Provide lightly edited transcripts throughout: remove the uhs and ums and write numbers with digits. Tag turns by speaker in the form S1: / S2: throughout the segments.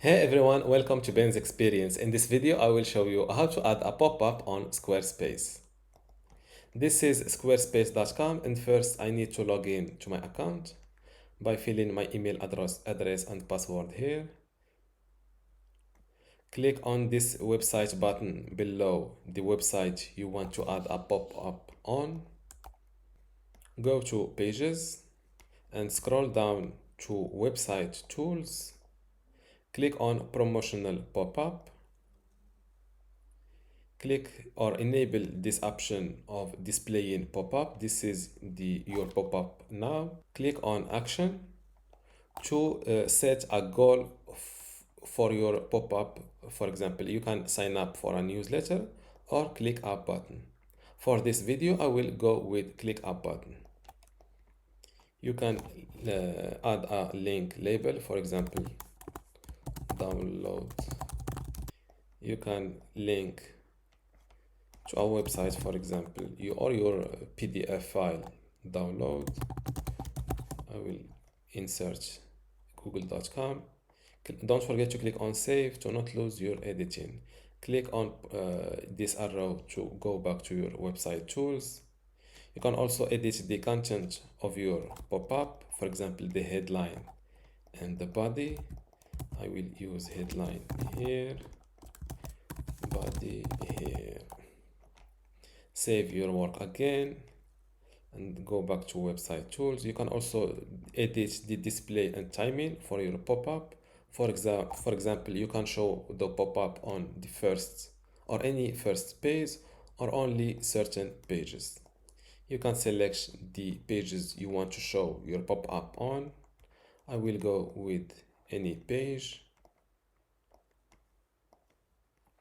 S1: Hey everyone, welcome to Ben's Experience. In this video, I will show you how to add a pop-up on Squarespace. This is squarespace.com, and first I need to log in to my account by filling my email address and password here. Click on this website button below the website you want to add a pop-up on. Go to Pages and scroll down to Website Tools. Click on Promotional Pop-up. Click or enable this option of displaying pop-up. This is your pop-up now. Click on action to set a goal for your pop-up. For example, you can sign up for a newsletter or click up button. For this video, I will go with click up button. You can add a link label, for example, download. You can link to our website, for example, your PDF file download. I will insert google.com. Don't forget to click on save to not lose your editing. Click on this arrow to go back to your website tools. You can also edit the content of your pop-up, for example, the headline and the body. I will use headline here, body here. Save your work again and go back to website tools. You can also edit the display and timing for your pop-up. For example, you can show the pop-up on the first or any first page or only certain pages. You can select the pages you want to show your pop-up on. I will go with any page.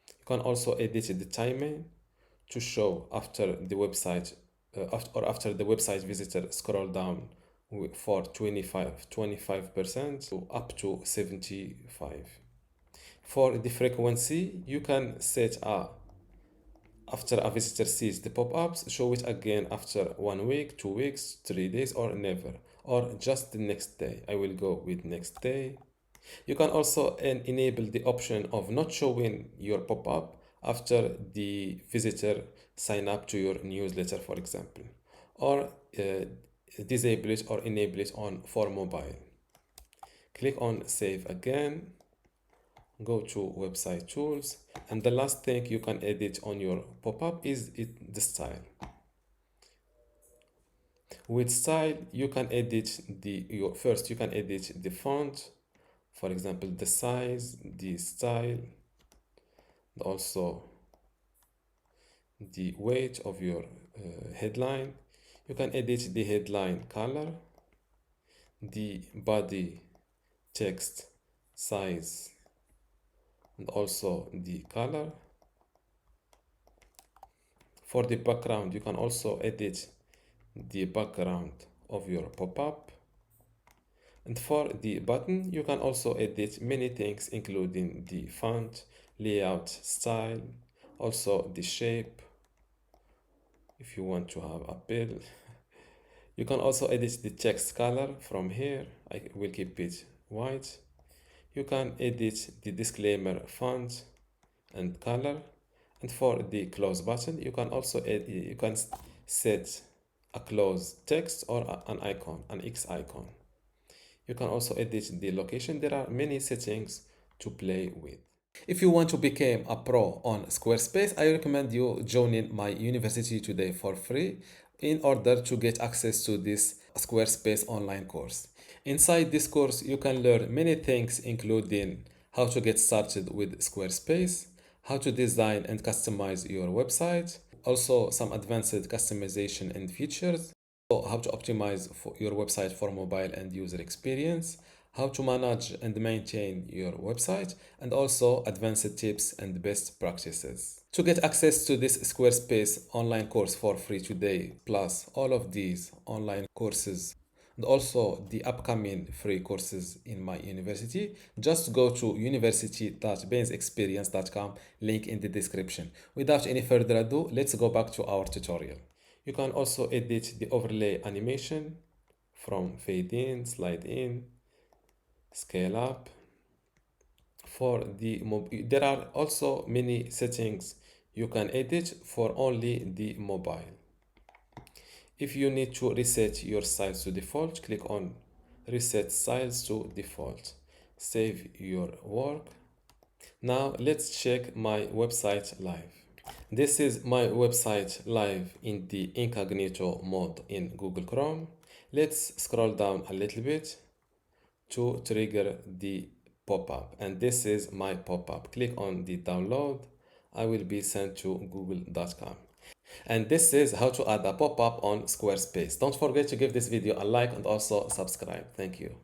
S1: You can also edit the timing to show after the website after the website visitor scroll down for 25% to up to 75. For the frequency, you can set after a visitor sees the pop-ups, show it again after 1 week, 2 weeks, 3 days, or never, or just the next day. I will go with next day. You can also enable the option of not showing your pop-up after the visitor sign up to your newsletter, for example, or disable it or enable it on for mobile. Click on save again. Go to website tools, and the last thing you can edit on your pop-up is the style. With style, you can edit you can edit the font, for example, the size, the style, and also the weight of your headline. You can edit the headline color, the body text size, and also the color. For the background, you can also edit the background of your pop-up. And for the button, you can also edit many things, including the font, layout, style, also the shape, if you want to have a bill. You can also edit the text color from here. I will keep it white. You can edit the disclaimer font and color. And for the close button, you can also set a close text or an icon, an X icon. You can also edit the location. There are many settings to play with. If you want to become a pro on Squarespace, I recommend you joining my university today for free in order to get access to this Squarespace online course. Inside this course, you can learn many things, including how to get started with Squarespace, how to design and customize your website, also some advanced customization and features, how to optimize for your website for mobile and user experience, how to manage and maintain your website, and also advanced tips and best practices. To get access to this Squarespace online course for free today, plus all of these online courses and also the upcoming free courses in my university, just go to university.bensexperience.com, link in the description. Without any further ado, let's go back to our tutorial. You can also edit the overlay animation from fade in, slide in, scale up, For the there are also many settings you can edit for only the mobile. If you need to reset your styles to default, click on Reset Styles to Default. Save your work. Now let's check my website live. This is my website live in the incognito mode in Google Chrome. Let's scroll down a little bit to trigger the pop-up, and this is my pop-up. Click on the download. I will be sent to google.com. And this is how to add a pop-up on Squarespace. Don't forget to give this video a like and also subscribe. Thank you.